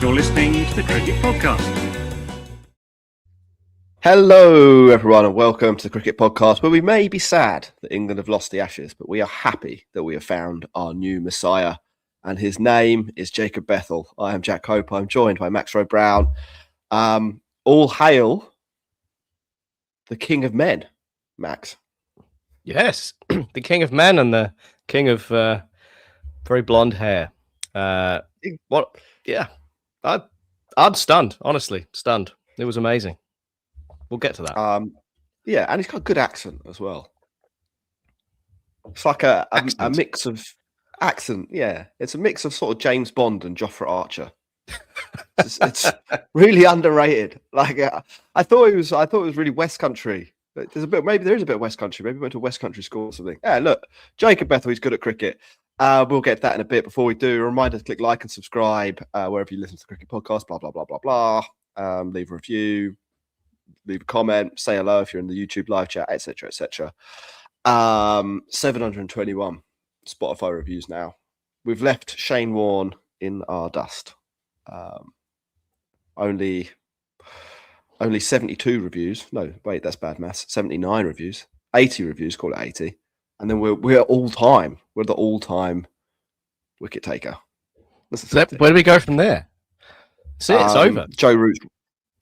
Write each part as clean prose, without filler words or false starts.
You're listening to the Cricket Podcast. Hello, everyone, and welcome to the Cricket Podcast, where we may be sad that England have lost the Ashes, but we are happy that we have found our new Messiah, and his name is Jacob Bethell. I am Jack Hope. I'm joined by Max Rowe Brown. All hail the King of Men, Max. Yes, the King of Men and the King of very blonde hair. What? Yeah, I'm stunned. Honestly, stunned. It was amazing. We'll get to that. Yeah, and he's got a good accent as well. It's like a mix of accent. Yeah, it's a mix of sort of James Bond and Joffrey Archer. It's really underrated. Like I thought it was really West Country. There's a bit. Maybe there is a bit of West Country. Maybe he went to West Country school or something. Yeah, look, Jacob Bethell, he's good at cricket. We'll get to that in a bit. Before we do, a reminder to click like and subscribe wherever you listen to the Cricket Podcast. Blah blah blah blah blah. Leave a review. Leave a comment, say hello if you're in the YouTube live chat, etc., etc. 721 Spotify reviews now. We've left Shane Warne in our dust. Only 72 reviews. No, wait, that's bad maths. 79 reviews. 80 reviews, call it 80. And then we're all-time. We're the all-time wicket taker. Where do we go from there? It's over. Joe Root.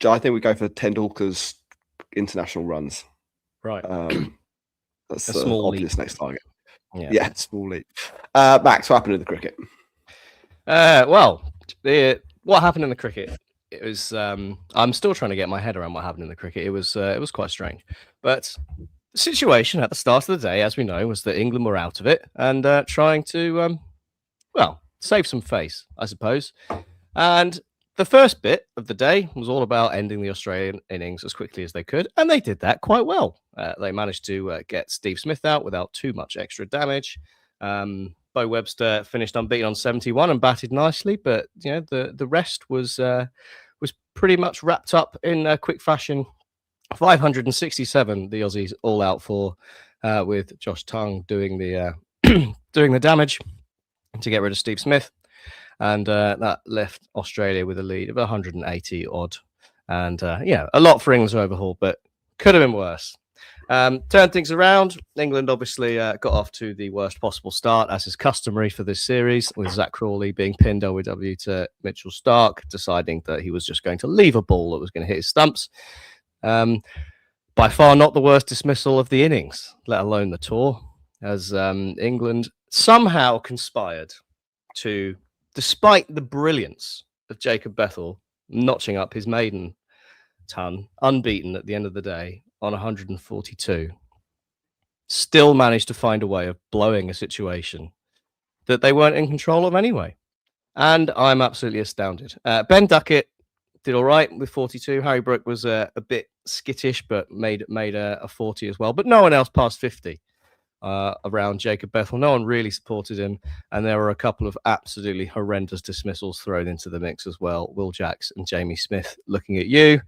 I think we go for Tendulkar's international runs. Right. That's a the small obvious leap. next target. Yeah, small leap. Max, what happened in the cricket? What happened in the cricket? It was. I'm still trying to get my head around what happened in the cricket. It was quite strange. But the situation at the start of the day, as we know, was that England were out of it and trying to, save some face, I suppose. And the first bit of the day was all about ending the Australian innings as quickly as they could, and they did that quite well. They managed to get Steve Smith out without too much extra damage. Bo Webster finished unbeaten on 71 and batted nicely, but the rest was pretty much wrapped up in quick fashion. 567, the Aussies all out for, with Josh Tongue doing the doing the damage to get rid of Steve Smith. And that left Australia with a lead of 180 odd. And a lot for England to overhaul, but could have been worse. Turned things around. England obviously got off to the worst possible start, as is customary for this series, with Zach Crawley being pinned OW to Mitchell Starc, deciding that he was just going to leave a ball that was going to hit his stumps. By far not the worst dismissal of the innings, let alone the tour, as England somehow conspired to, despite the brilliance of Jacob Bethell notching up his maiden ton, unbeaten at the end of the day on 142, still managed to find a way of blowing a situation that they weren't in control of anyway. And I'm absolutely astounded. Ben Duckett did all right with 42. Harry Brook was a bit skittish, but made a 40 as well. But no one else passed 50. Around Jacob Bethell. No one really supported him, and there were a couple of absolutely horrendous dismissals thrown into the mix as well. Will Jacks and Jamie Smith looking at you.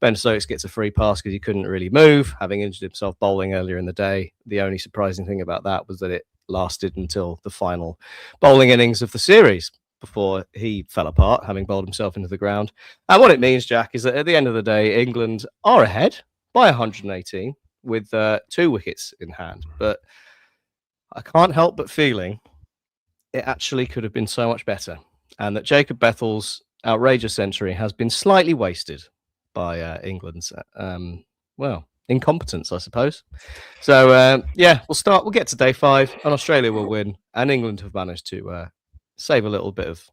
Ben Stokes gets a free pass because he couldn't really move, having injured himself bowling earlier in the day. The only surprising thing about that was that it lasted until the final bowling innings of the series before he fell apart, having bowled himself into the ground. And what it means, Jack, is that at the end of the day, England are ahead by 118 with 2 wickets in hand. But I can't help but feeling it actually could have been so much better, and that Jacob Bethell's outrageous century has been slightly wasted by England's incompetence, I suppose. So we'll get to day 5, and Australia will win, and England have managed to save a little bit of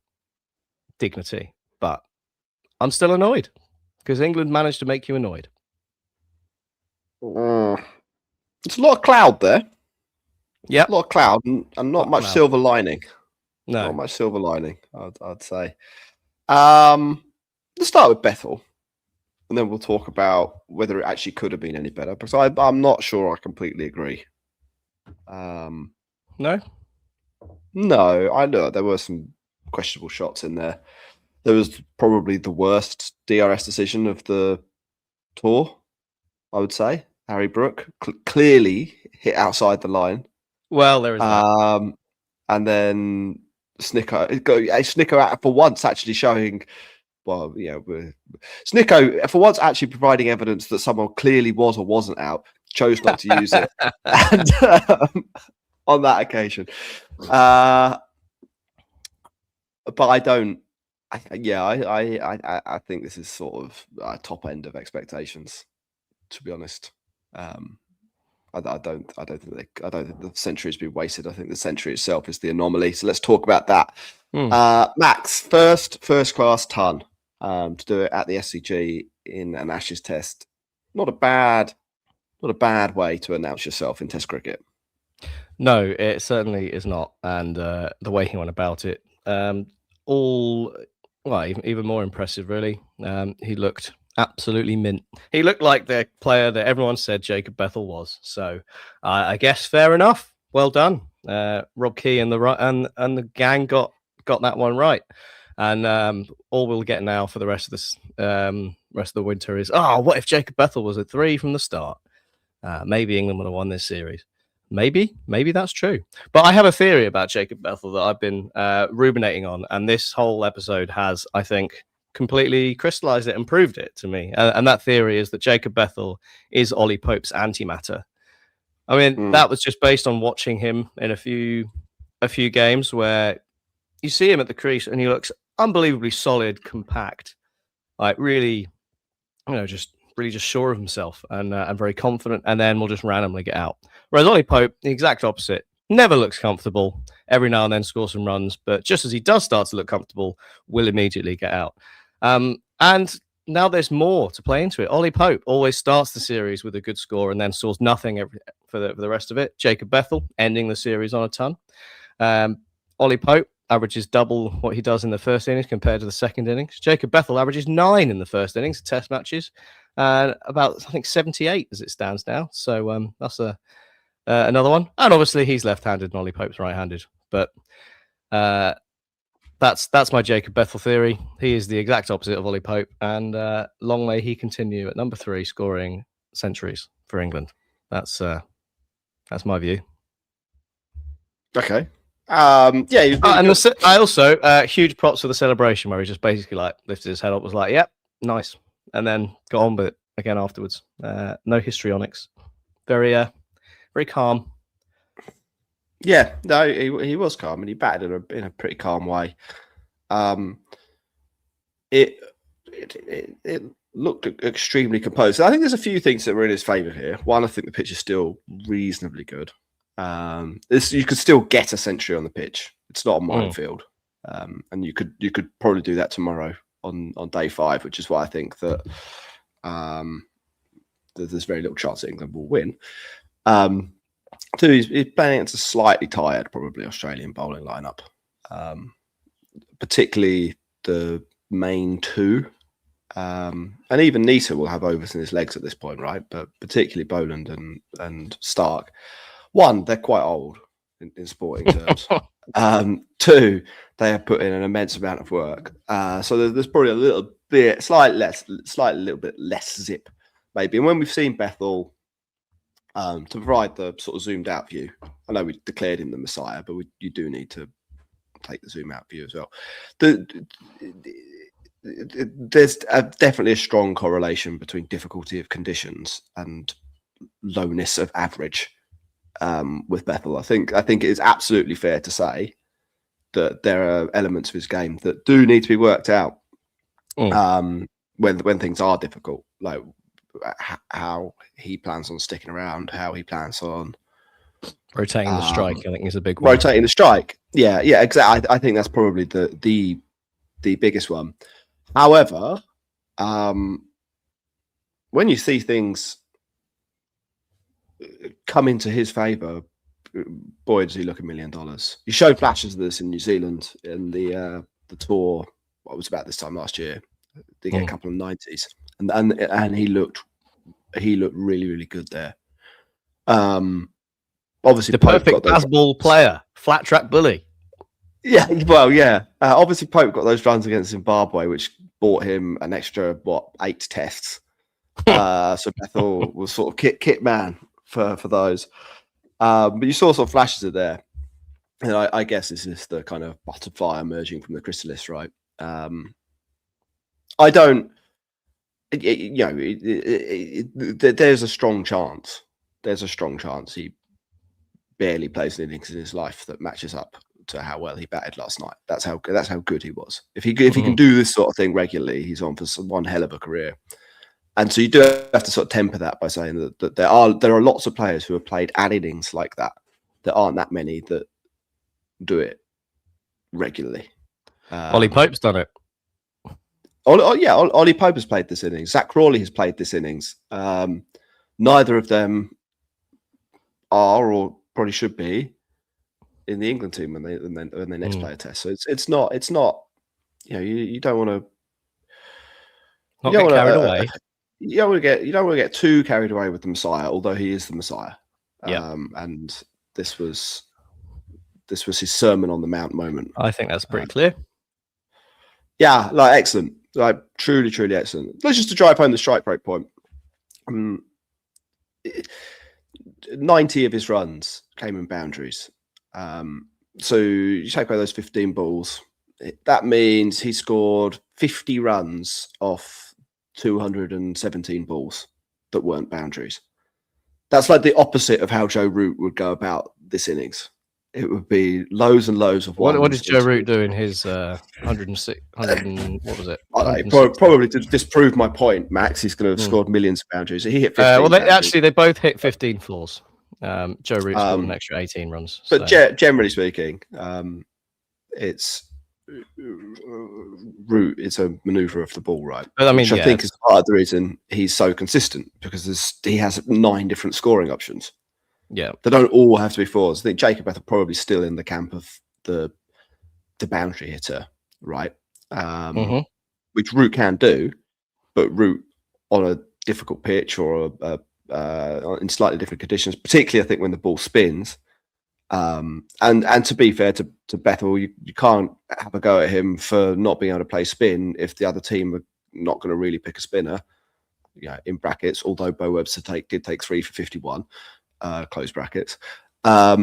dignity. But I'm still annoyed because England managed to make you annoyed. It's a lot of cloud there. Yeah, a lot of cloud and not much silver lining. No, not much silver lining. I'd say. Let's start with Bethell, and then we'll talk about whether it actually could have been any better. Because I'm not sure I completely agree. No, I know there were some questionable shots in there. There was probably the worst DRS decision of the tour, I would say. Harry Brook clearly hit outside the line. Well, there is that. And then Snicker out for once actually showing well, Snicko, for once, actually providing evidence that someone clearly was or wasn't out, chose not to use it, and on that occasion. But I don't. I think this is sort of top end of expectations, to be honest. I don't think the century has been wasted. I think the century itself is the anomaly. So let's talk about that. Max, first class ton to do it at the SCG in an Ashes test. Not a bad way to announce yourself in Test cricket. No, it certainly is not. And the way he went about it, even more impressive, really. He looked absolutely mint. He looked like the player that everyone said Jacob Bethell was. So I guess fair enough. Well done, Rob Key and the gang got that one right. And all we'll get now for the rest of this rest of the winter is, what if Jacob Bethell was a 3 from the start? Maybe England would have won this series. Maybe that's true. But I have a theory about Jacob Bethell that I've been ruminating on, and this whole episode has, I think, completely crystallized it and proved it to me. And that theory is that Jacob Bethell is Ollie Pope's antimatter. I mean, that was just based on watching him in a few games where you see him at the crease and he looks unbelievably solid, compact, like really, just sure of himself and very confident, and then will just randomly get out. Whereas Ollie Pope, the exact opposite, never looks comfortable. Every now and then scores some runs, but just as he does start to look comfortable, will immediately get out. And now there's more to play into it. Ollie Pope always starts the series with a good score and then scores nothing for the rest of it. Jacob Bethell ending the series on a ton. Ollie Pope averages double what he does in the first innings compared to the second innings. Jacob Bethell averages 9 in the first innings, test matches, and about, I think, 78 as it stands now. So that's another one. And obviously he's left-handed and Ollie Pope's right-handed. But that's my Jacob Bethell theory. He is the exact opposite of Ollie Pope, and long may he continue at number 3 scoring centuries for England. That's my view. Okay. And I also huge props for the celebration where he just basically like lifted his head up, was like, "Yep, nice," and then got on with it again afterwards. No histrionics. Very calm. Yeah, no, he was calm and he batted in a pretty calm way. It looked extremely composed. I think there's a few things that were in his favour here. One, I think the pitch is still reasonably good. You could still get a century on the pitch. It's not a minefield, and you could probably do that tomorrow on day 5, which is why I think that there's very little chance that England will win. 2, he's playing against a slightly tired, probably Australian bowling lineup, particularly the main 2. And even Nita will have overs in his legs at this point, right? But particularly Boland and Stark. 1, they're quite old in sporting terms. 2, they have put in an immense amount of work. So there's probably a little bit, slightly little bit less zip, maybe. And when we've seen Bethell, to provide the sort of zoomed out view, I know we declared him the Messiah, but you do need to take the zoom out view as well. There's definitely a strong correlation between difficulty of conditions and lowness of average. With Bethell, I think it is absolutely fair to say that there are elements of his game that do need to be worked out when things are difficult, like how he plans on sticking around, how he plans on rotating the strike. I think is a big one. Rotating the strike, yeah, exactly. I think that's probably the biggest one. However, when you see things come into his favour, boy, does he look $1 million. He showed flashes of this in New Zealand in the tour. What was about this time last year? They get a couple of 90s, and he looked really, really good there. Obviously, the perfect fastball player, flat track bully. Yeah, well, yeah. Obviously, Pope got those runs against Zimbabwe, which bought him an extra 8 tests. So Bethell was sort of kit man for those. But you saw sort of flashes of there. And I guess this is the kind of butterfly emerging from the chrysalis, right? I don't. There's a strong chance. There's a strong chance he barely plays an innings in his life that matches up to how well he batted last night. That's how good he was. If he can do this sort of thing regularly, he's on for one hell of a career. And so you do have to sort of temper that by saying that there are lots of players who have played an innings like that. There aren't that many that do it regularly. Ollie Pope's done it. Ollie Pope has played this innings. Zach Crawley has played this innings. Neither of them are, or probably should be, in the England team when they next play a test. So it's not. You don't want to. Not get carried away. You don't want to get too carried away with the Messiah, although he is the Messiah. And this was his Sermon on the Mount moment. I think that's pretty clear. Yeah, excellent. Truly, truly excellent. Let's just to drive home the strike rate point. 90 of his runs came in boundaries. So you take away those 15 balls. That means he scored 50 runs off 217 balls that weren't boundaries. That's like the opposite of how Joe Root would go about this innings. It would be loads and loads of ones. What did Joe Root do in his 106? What was it? Probably to disprove my point, Max. He's going to have scored millions of boundaries. He hit 15. They both hit 15 floors. Joe Root scored an extra 18 runs. But generally speaking, it's Root is a maneuver of the ball, right? But, which I think is part of the reason he's so consistent, because he has 9 different scoring options. Yeah, they don't all have to be fours. I think Jacob Bethell probably still in the camp of the boundary hitter, right? Which Root can do, but Root on a difficult pitch or in slightly different conditions, particularly I think when the ball spins. And to be fair to Bethell, you can't have a go at him for not being able to play spin if the other team are not going to really pick a spinner. Yeah, in brackets. Although Bo Webster did take 3 for 51. Close brackets. But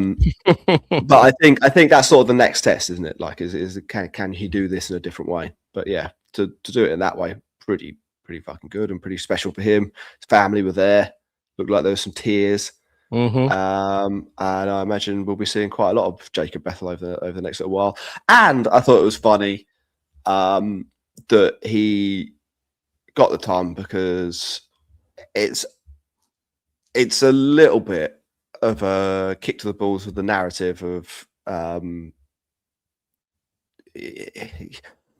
I think that's sort of the next test, isn't it? Like, is can he do this in a different way? But yeah, to do it in that way, pretty fucking good and pretty special for him. His family were there. Looked like there was some tears. And I imagine we'll be seeing quite a lot of Jacob Bethell over the next little while. And I thought it was funny that he got the time, because it's a little bit of a kick to the balls with the narrative of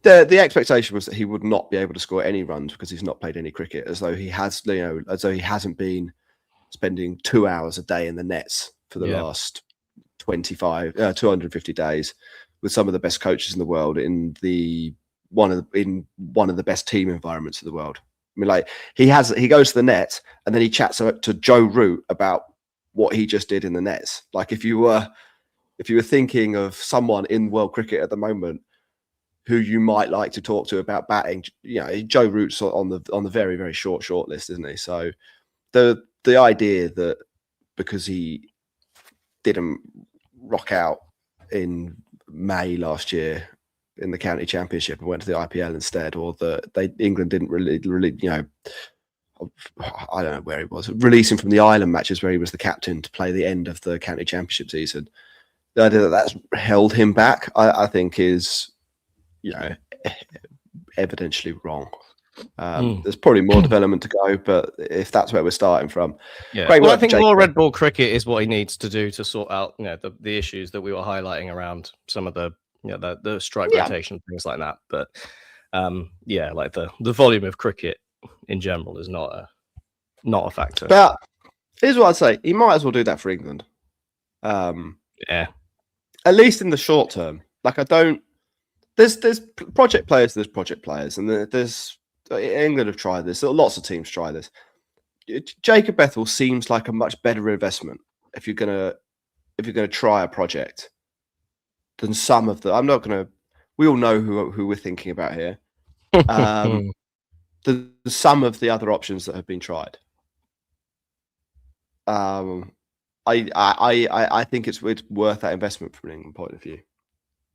the expectation was that he would not be able to score any runs because he's not played any cricket, as though he hasn't been spending 2 hours a day in the nets for the last 250 days with some of the best coaches in the world in one of the best team environments in the world. I mean, like, he goes to the net and then he chats to Joe Root about what he just did in the nets. Like, if you were thinking of someone in world cricket at the moment who you might like to talk to about batting, Joe Root's on the very, very short list, isn't he? So the idea that because he didn't rock out in May last year in the county championship and went to the IPL instead, or that England didn't really, I don't know where he was, release him from the Ireland matches where he was the captain to play the end of the county championship season. The idea that that's held him back, I think, is evidentially wrong. There's probably more development to go, but if that's where we're starting from, I think more red ball cricket is what he needs to do to sort out the issues that we were highlighting around some of the the strike rotation, things like that. But like the volume of cricket in general is not a factor. But here's what I'd say: he might as well do that for England. At least in the short term. Like, I don't. There's project players. There's project players, and there's England have tried this. Lots of teams try this. Jacob Bethell seems like a much better investment if you're gonna try a project than some of the. I'm not gonna. We all know who we're thinking about here. Some of the other options that have been tried. I think it's worth that investment from an England point of view.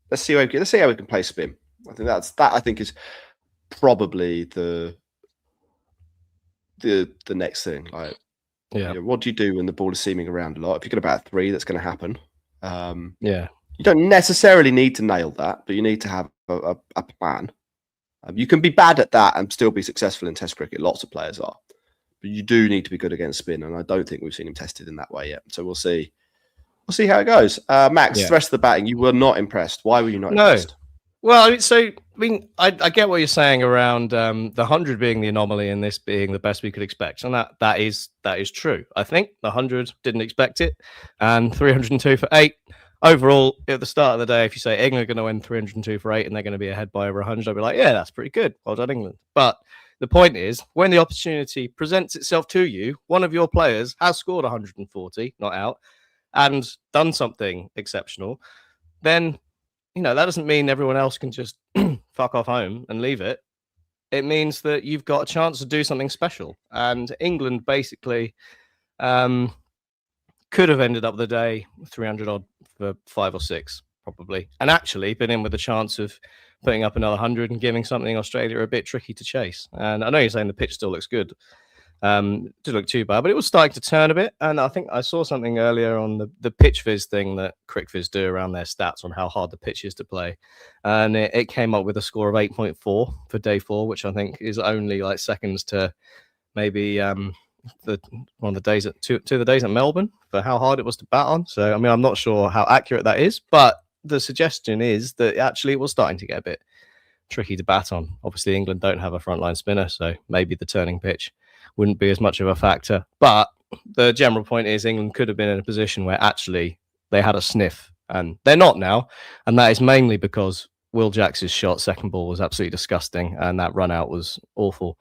Let's see how we can play spin. I think I think is probably the next thing. Like, what do you do when the ball is seaming around a lot? If you get about 3, that's going to happen. You don't necessarily need to nail that, but you need to have a plan. You can be bad at that and still be successful in Test cricket. Lots of players are, but you do need to be good against spin, and I don't think we've seen him tested in that way yet. So we'll see. We'll see how it goes. Max, the rest of the batting, you were not impressed. Why were you not impressed? Well, I get what you're saying around the 100 being the anomaly and this being the best we could expect, and that is true. I think the 100 didn't expect it, and 302 for 8. Overall, at the start of the day, if you say England are going to win 302 for 8 and they're going to be ahead by over 100, I'll be like, yeah, that's pretty good. Well done, England. But the point is, when the opportunity presents itself to you, one of your players has scored 140, not out, and done something exceptional, then that doesn't mean everyone else can just fuck off home and leave it. It means that you've got a chance to do something special. And England basically could have ended up the day 300 odd for 5 or 6, probably, and actually been in with a chance of putting up another 100 and giving something Australia a bit tricky to chase. And I know you're saying the pitch still looks good. Didn't look too bad, but it was starting to turn a bit. And I think I saw something earlier on the pitch viz thing that CricViz do around their stats on how hard the pitch is to play. And it came up with a score of 8.4 for day 4, which I think is only like seconds to maybe one of the days at two of the days at Melbourne for how hard it was to bat on. So, I mean, I'm not sure how accurate that is, but the suggestion is that actually it was starting to get a bit tricky to bat on. Obviously, England don't have a frontline spinner, so maybe the turning pitch wouldn't be as much of a factor. But the general point is England could have been in a position where actually they had a sniff, and they're not now. And that is mainly because Will Jacks' shot, second ball, was absolutely disgusting, and that run out was awful.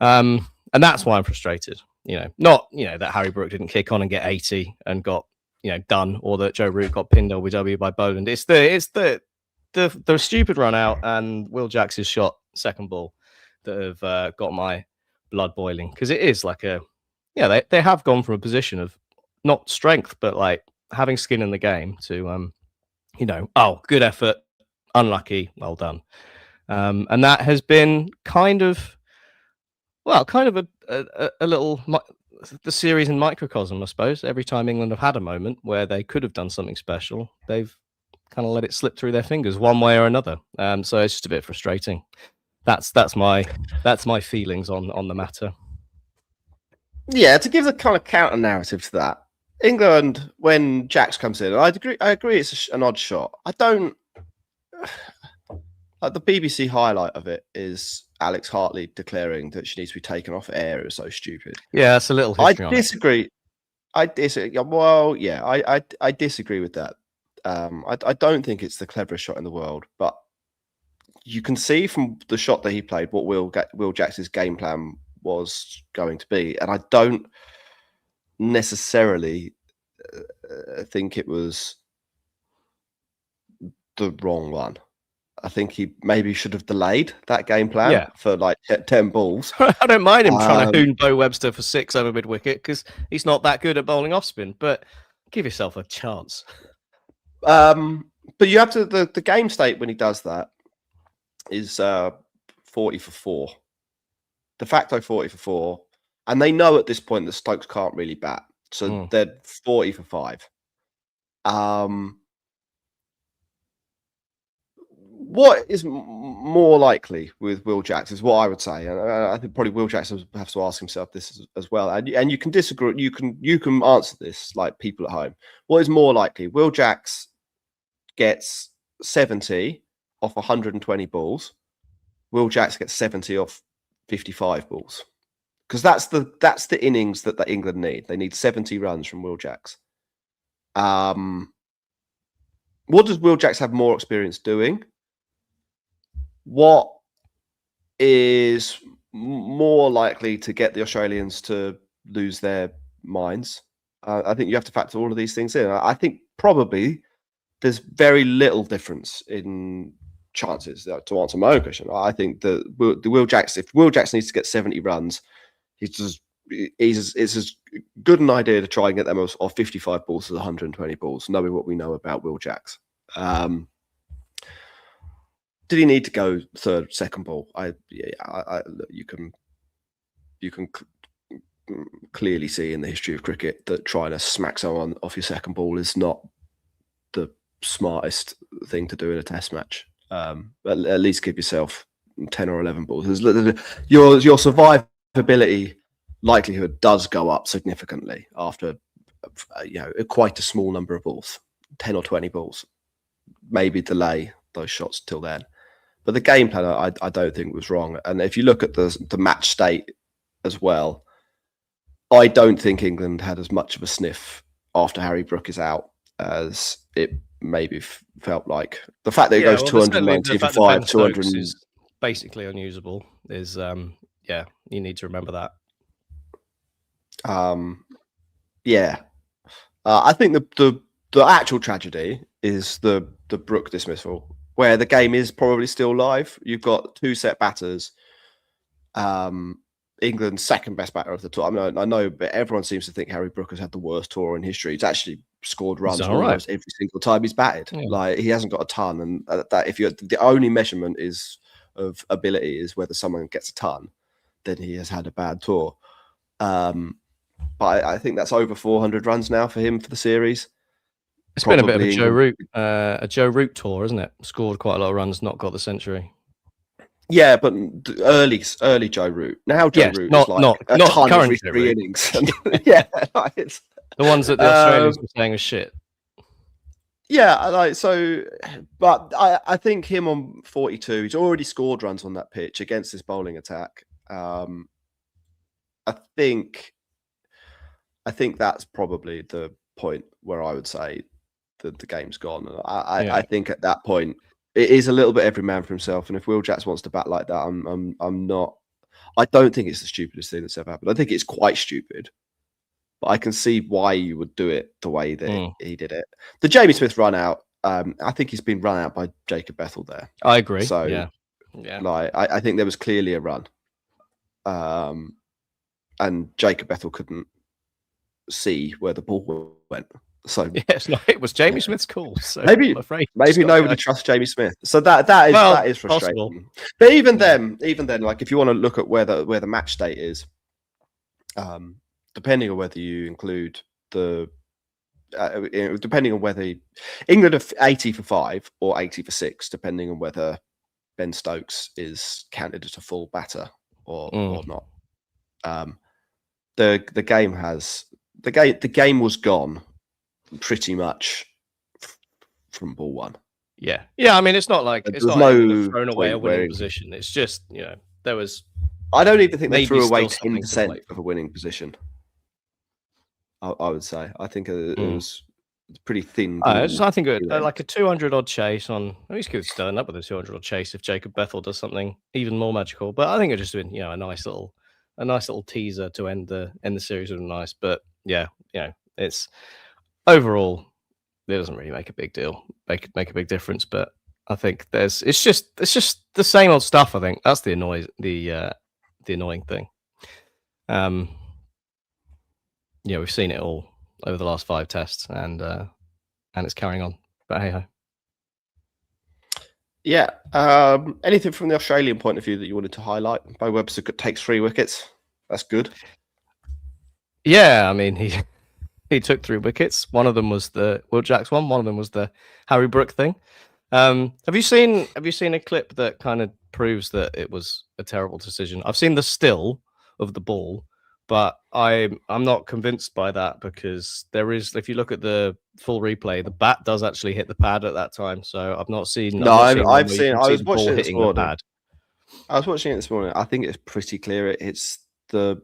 And that's why I'm frustrated. Not that Harry Brook didn't kick on and get 80 and got done, or that Joe Root got pinned LBW by Boland. It's the stupid run out and Will Jacks' shot, second ball, that have got my blood boiling, because it is like they have gone from a position of not strength but like having skin in the game to good effort, unlucky, well done, and that has been kind of a little the series in microcosm, I suppose. Every time England have had a moment where they could have done something special, they've kind of let it slip through their fingers one way or another. So it's just a bit frustrating. That's my feelings on the matter. Yeah, to give the kind of counter narrative to that, England, when Jacks comes in, I agree it's an odd shot. I don't. The BBC highlight of it is Alex Hartley declaring that she needs to be taken off air. It was so stupid. Yeah, that's a little history. I disagree. Well, yeah, I disagree with that. I don't think it's the cleverest shot in the world, but you can see from the shot that he played what Will Jacks' game plan was going to be, and I don't necessarily think it was the wrong one. I think he maybe should have delayed that game plan for like 10 balls. I don't mind him trying to hoon Bo Webster for 6 over mid wicket because he's not that good at bowling off spin, but give yourself a chance. But you have to, the game state when he does that is 40 for 4. De facto 40 for 4. And they know at this point that Stokes can't really bat. So they're 40 for 5. What is more likely with Will Jacks is what I would say, and I think probably Will Jacks has to ask himself this as well. And you can disagree. You can answer this like people at home. What is more likely? Will Jacks gets 70 off 120 balls. Will Jacks gets 70 off 55 balls, because that's the innings that England need. They need 70 runs from Will Jacks. What does Will Jacks have more experience doing? What is more likely to get the Australians to lose their minds? I think you have to factor all of these things in. I think probably there's very little difference in chances. To answer my own question, I think that if Will Jacks needs to get 70 runs, it's as good an idea to try and get them off 55 balls as 120 balls, knowing what we know about Will Jacks. Did he need to go second ball? You can clearly see in the history of cricket that trying to smack someone off your second ball is not the smartest thing to do in a test match. At least give yourself 10 or 11 balls. Your survivability likelihood does go up significantly after quite a small number of balls, 10 or 20 balls. Maybe delay those shots till then. But the game plan, I don't think was wrong. And if you look at the match state as well, I don't think England had as much of a sniff after Harry Brook is out as it maybe felt like. The fact that it goes 219 for 5, 200 is basically unusable is you need to remember that. I think the actual tragedy is the Brook dismissal, where the game is probably still live. You've got 2 set batters. England's second best batter of the tour. I know, but everyone seems to think Harry Brook has had the worst tour in history. He's actually scored runs almost every single time he's batted. Yeah. Like, he hasn't got a ton, and that if the only measurement is of ability is whether someone gets a ton, then he has had a bad tour. But I think that's over 400 runs now for him for the series. It's probably been a bit of a Joe Root tour, isn't it? Scored quite a lot of runs, not got the century. Yeah, but early Joe Root. Now Joe Root is like not ton every 3 innings. Yeah, it's the ones that the Australians were saying was shit. Yeah, but I think him on 42, he's already scored runs on that pitch against this bowling attack. I think that's probably the point where I would say that the game's gone. I think at that point it is a little bit every man for himself. And if Will Jacks wants to bat like that, I'm not. I don't think it's the stupidest thing that's ever happened. I think it's quite stupid, but I can see why you would do it the way that he did it. The Jamie Smith run out, I think he's been run out by Jacob Bethell there. I agree. So yeah. Like I think there was clearly a run, and Jacob Bethell couldn't see where the ball went. So it was Jamie Smith's call. So maybe I'm afraid nobody trusts Jamie Smith. So that is frustrating. Possible. But even then, like if you want to look at where the match state is, depending on whether you include depending on whether England are 80 for 5 or 80 for 6, depending on whether Ben Stokes is counted as a full batter or not. The game was gone pretty much from ball 1. Yeah. I mean, it's not like thrown away a winning position. It's just there was. I don't even think they threw away 10% of a winning position. I would say. I think it was pretty thin. I think like a 200 odd chase on. At least could stand up with a 200 odd chase if Jacob Bethell does something even more magical. But I think it just been a nice little teaser to end the series with nice. But it's overall it doesn't really make a big deal, make a big difference. But I think it's just the same old stuff. I think that's the annoying thing. We've seen it all over the last 5 tests, and it's carrying on. But hey ho. Yeah. Anything from the Australian point of view that you wanted to highlight? Bo Webster takes 3 wickets. That's good. Yeah, I mean he took 3 wickets. One of them was the Will Jacks one. One of them was the Harry Brook thing. Have you seen a clip that kind of proves that it was a terrible decision? I've seen the still of the ball, but I'm not convinced by that because there is. If you look at the full replay, the bat does actually hit the pad at that time. So I've not seen. No, I've seen. I was watching it this morning. I was watching it this morning. I think it's pretty clear. It's the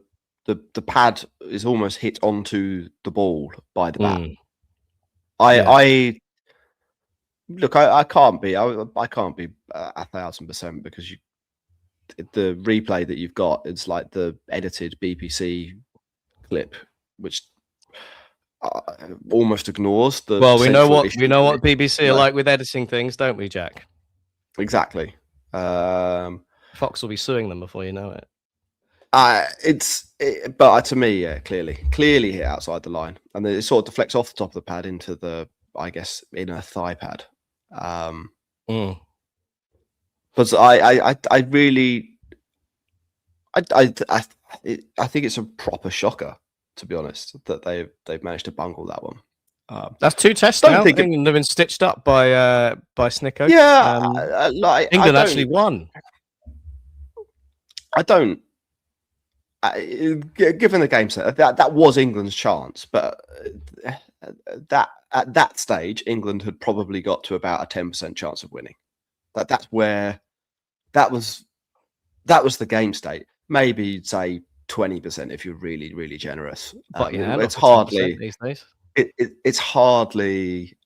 pad is almost hit onto the ball by the bat. I can't be 1,000% because the replay that you've got, it's like the edited BBC clip, which almost ignores the. Well, we know what BBC are like with editing things, don't we, Jack? Exactly. Fox will be suing them before you know it. But to me, yeah, clearly hit outside the line, and then it sort of deflects off the top of the pad into the, I guess, inner thigh pad. But I really, I think it's a proper shocker, to be honest, that they've managed to bungle that one. That's 2 tests now. England have been stitched up by Snicko. Yeah, England actually won. I don't. Given the game set, that was England's chance, but that at that stage, England had probably got to about a 10% chance of winning. That's where that was the game state. Maybe you'd say 20% if you're really, really generous. But yeah, it's hardly these days. It's hardly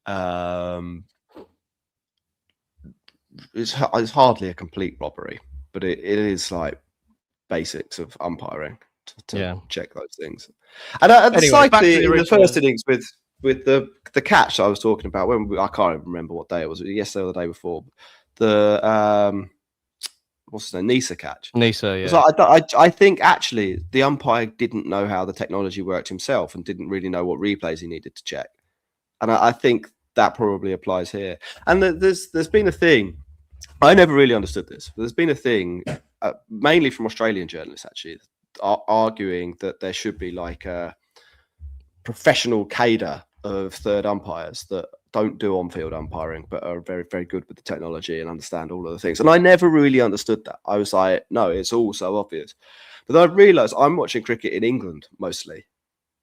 it's hardly a complete robbery, but it is like basics of umpiring to check those things. And it's like the first innings with the catch I was talking about, I can't remember what day it was, yesterday or the day before. The what's his name? Nisa catch. Nisa, yeah. So I think actually the umpire didn't know how the technology worked himself and didn't really know what replays he needed to check. And I think that probably applies here. And there's been a thing. I never really understood this. But there's been a thing, mainly from Australian journalists actually, arguing that there should be like a professional cadre of third umpires that don't do on-field umpiring, but are very, very good with the technology and understand all of the things. And I never really understood that. I was like, no, it's all so obvious. But then I realised I'm watching cricket in England mostly.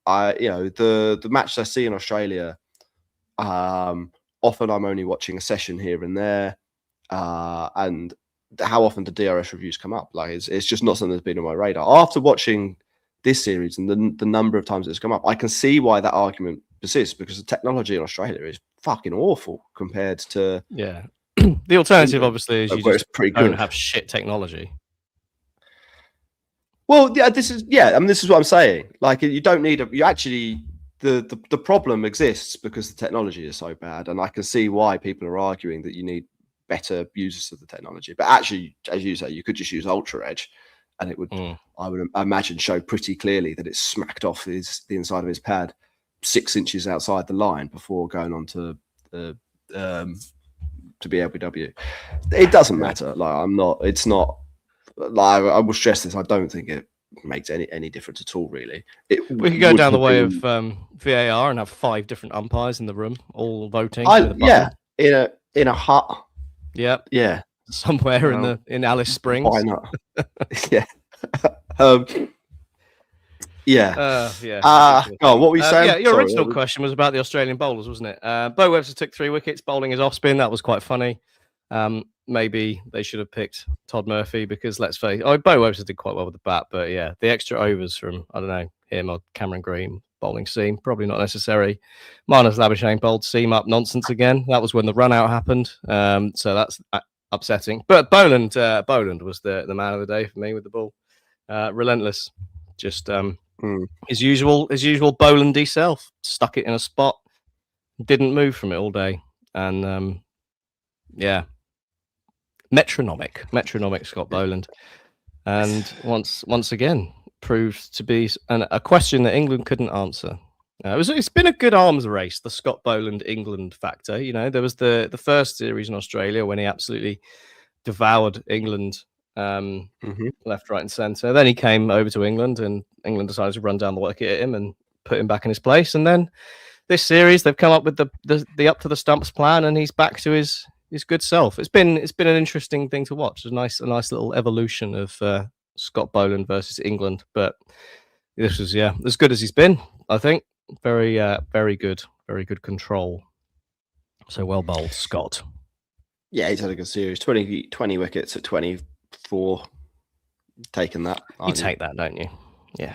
The matches I see in Australia, often I'm only watching a session here and there. And how often do DRS reviews come up? Like it's just not something that's been on my radar. After watching this series and the number of times it's come up, I can see why that argument persists, because the technology in Australia is fucking awful compared to the alternative obviously is you just don't have shit technology. Well, yeah, this is what I'm saying. Like you don't need the problem exists because the technology is so bad, and I can see why people are arguing that you need better users of the technology. But actually, as you say, you could just use Ultra Edge, and it would, I would imagine, show pretty clearly that it's smacked off the inside of his pad 6 inches outside the line before going on to the to be LBW. It doesn't matter. Like it's not. Like I will stress this. I don't think it makes any difference at all. Really, we could go down the way of VAR and have 5 different umpires in the room, all voting. In a hut. Yep. Yeah. Somewhere in Alice Springs. Why not? Yeah. What were you saying? Yeah, your original question was about the Australian bowlers, wasn't it? Bo Webster took 3 wickets, bowling his off spin. That was quite funny. Maybe they should have picked Todd Murphy because let's face it, Bo Webster did quite well with the bat, but yeah, the extra overs from, I don't know, him or Cameron Green bowling seam, probably not necessary. Marnus Labuschagne bowled seam up nonsense again. That was when the run out happened. So that's upsetting. But Boland was the man of the day for me with the ball. Relentless. Just his usual Bolandy self. Stuck it in a spot. Didn't move from it all day. And metronomic Scott Boland. And once again proved to be a question that England couldn't answer. It's been a good arms race, the Scott Boland England factor. You know, there was the first series in Australia when he absolutely devoured England left, right, and centre. Then he came over to England, and England decided to run down the wicket at him and put him back in his place. And then this series, they've come up with the up to the stumps plan, and he's back to his good self. It's been an interesting thing to watch. It's a nice little evolution of Scott Boland versus England, but this was as good as he's been. I think very good control. So well bowled, Scott. Yeah, he's had a good series. 20 wickets at 24. Taking that, you take that, don't you? Yeah.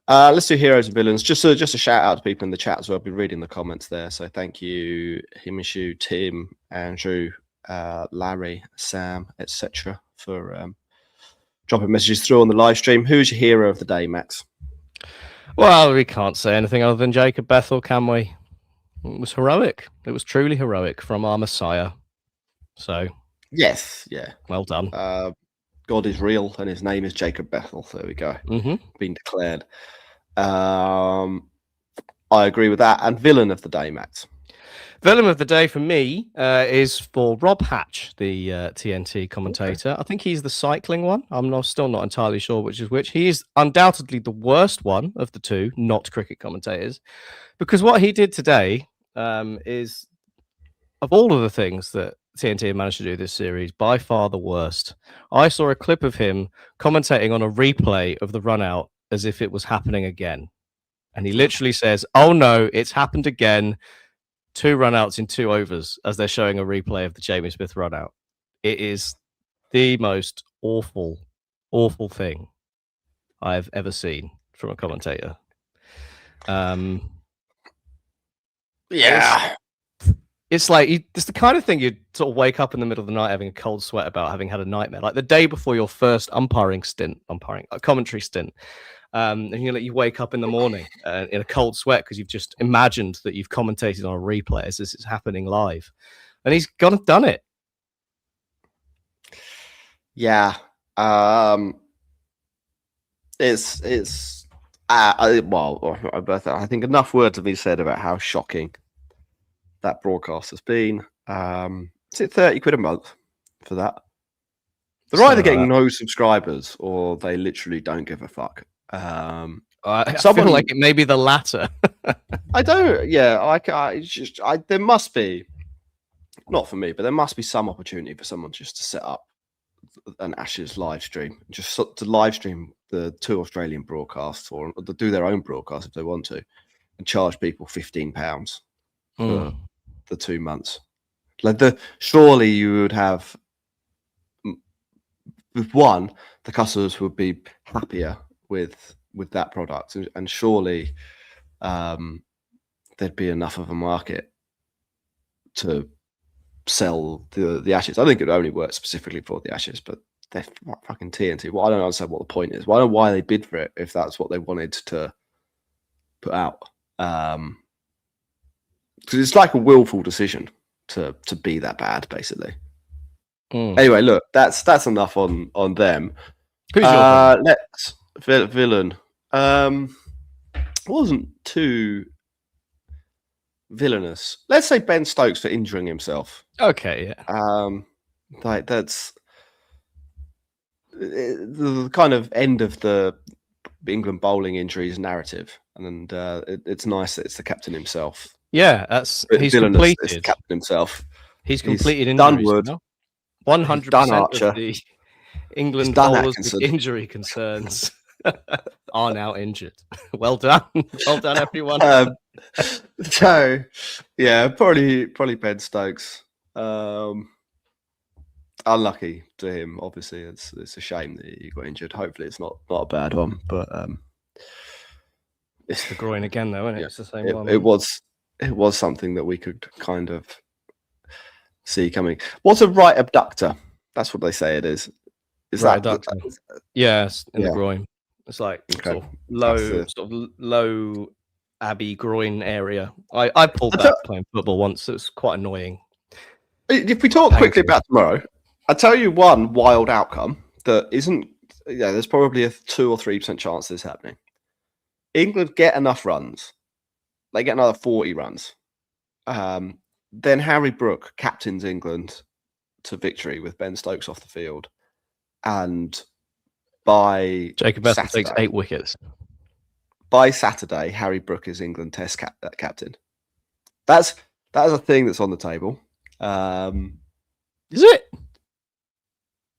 Let's do heroes and villains. Just a shout out to people in the chat as well. I've been reading the comments there, so thank you, Himishu, Tim, Andrew, Larry, Sam, etc. for dropping messages through on the live stream. Who's your hero of the day, Max? Well, we can't say anything other than Jacob Bethell, can we? It was heroic. It was truly heroic from our Messiah. So yes, yeah, well done. God is real, and his name is Jacob Bethell. There we go. Been declared. I agree with that. And villain of the day, Max. Villain of the day for me is for Rob Hatch, the TNT commentator. Okay. I think he's the cycling one. I'm still not entirely sure which is which. He is undoubtedly the worst one of the two not cricket commentators, because what he did today is, of all of the things that TNT have managed to do this series, by far the worst. I saw a clip of him commentating on a replay of the run out as if it was happening again. And he literally says, "Oh no, it's happened again. 2 run-outs in 2 overs," as they're showing a replay of the Jamie Smith run-out. It is the most awful, awful thing I've ever seen from a commentator. Yeah. It's like it's the kind of thing you'd sort of wake up in the middle of the night having a cold sweat about, having had a nightmare, like the day before your first commentary stint. And you wake up in the morning in a cold sweat because you've just imagined that you've commentated on a replay as this is happening live, and he's done it. Yeah, I think enough words have been said about how shocking that broadcast has been. Is it £30 a month for that? They're either getting no subscribers or they literally don't give a fuck. I feel like it may be the latter. I don't. Yeah, there must be, not for me, but there must be some opportunity for someone just to set up an Ashes live stream, just to live stream the 2 Australian broadcasts, or to do their own broadcast if they want to, and charge people £15 for the 2 months. Like surely you would have, with one, the customers would be happier with that product, and surely there'd be enough of a market to sell the Ashes. I think it would only work specifically for the Ashes, but they're fucking TNT. Well, I don't understand what the point is. Well, I don't know why they bid for it if that's what they wanted to put out. Because it's like a willful decision to be that bad, basically. Anyway, look, that's enough on them. Who's your villain? Wasn't too villainous. Let's say Ben Stokes for injuring himself. Okay, yeah. Like that's the kind of end of the England bowling injuries narrative, and it's nice that it's the captain himself. Yeah, he's completed. It's the captain himself. He's completed injuries. Done Wood. 100% of the England bowlers with injury concerns are now injured. Well done, everyone. So, yeah, probably Ben Stokes. Unlucky to him. Obviously, it's a shame that he got injured. Hopefully, it's not a bad one. But it's the groin again, though, isn't it? It's the same one. It was something that we could kind of see coming. What's a right abductor? That's what they say it is. Is right that abductor? Yes, in the groin. It's like sort of low Abbey groin area. I pulled that playing football once. It was quite annoying. If we talk quickly about tomorrow, I'll tell you one wild outcome that isn't. Yeah, there's probably a 2 or 3% chance of this happening. England get enough runs. They get another 40 runs. Then Harry Brook captains England to victory with Ben Stokes off the field. And by Jacob Bethell takes 8 wickets. By Saturday, Harry Brook is England Test captain. That is a thing that's on the table. Is it?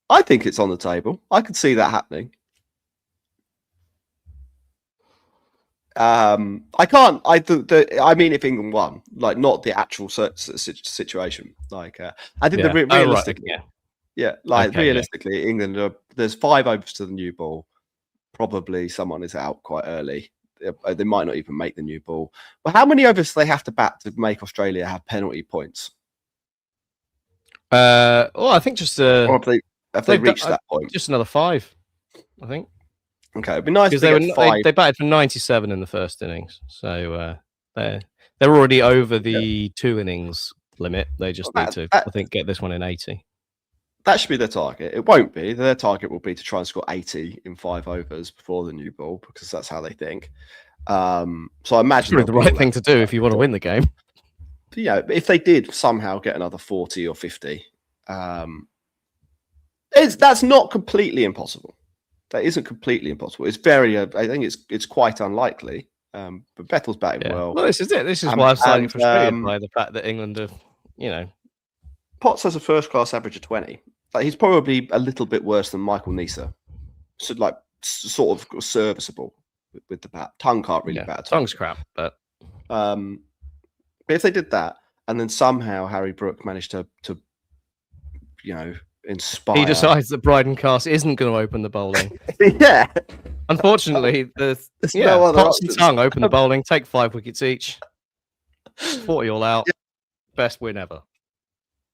I think it's on the table. I could see that happening. I can't. I mean, if England won, like not the actual situation. Like, I think realistically, realistically, England. There's 5 overs to the new ball. Probably someone is out quite early. They might not even make the new ball. But how many overs do they have to bat to make Australia have penalty points? I think just. Or have they reached that point? Just another 5, I think. Okay, it'd be nice because they batted for 97 in the first innings, so they're already over the 2 innings limit. They just need to, I think, get this one in 80. That should be their target. It won't be. Their target will be to try and score 80 in 5 overs before the new ball, because that's how they think. So I imagine it's the right thing to do if you want to win the game. if they did somehow get another 40 or 50, that's not completely impossible. That isn't completely impossible. It's very, I think it's quite unlikely. But Bethell's batting well. Well, this is it. This is why I'm slightly frustrated by the fact that England have, Potts has a first-class average of 20. Like, he's probably a little bit worse than Michael Neser. So, sort of serviceable with the bat. Tongue can't really bat. Tongue's crap, but if they did that, and then somehow Harry Brook managed to inspire. He decides that Bryden Cast isn't going to open the bowling. Yeah. Unfortunately, there's no other Potts and Tongue open the bowling, take 5 wickets each, 40 all out, best win ever.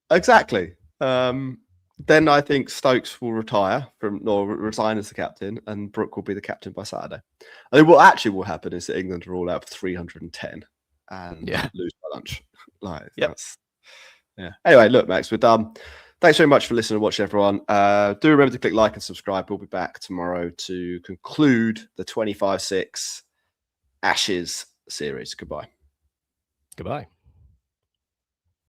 Exactly. Then I think Stokes will retire or resign as the captain, and Brook will be the captain by Saturday. I think what actually will happen is that England are all out for 310 and lose by lunch. Anyway, look, Max, we're done. Thanks very much for listening and watching, everyone. Do remember to click like and subscribe. We'll be back tomorrow to conclude the 25-6 Ashes series. Goodbye. Goodbye.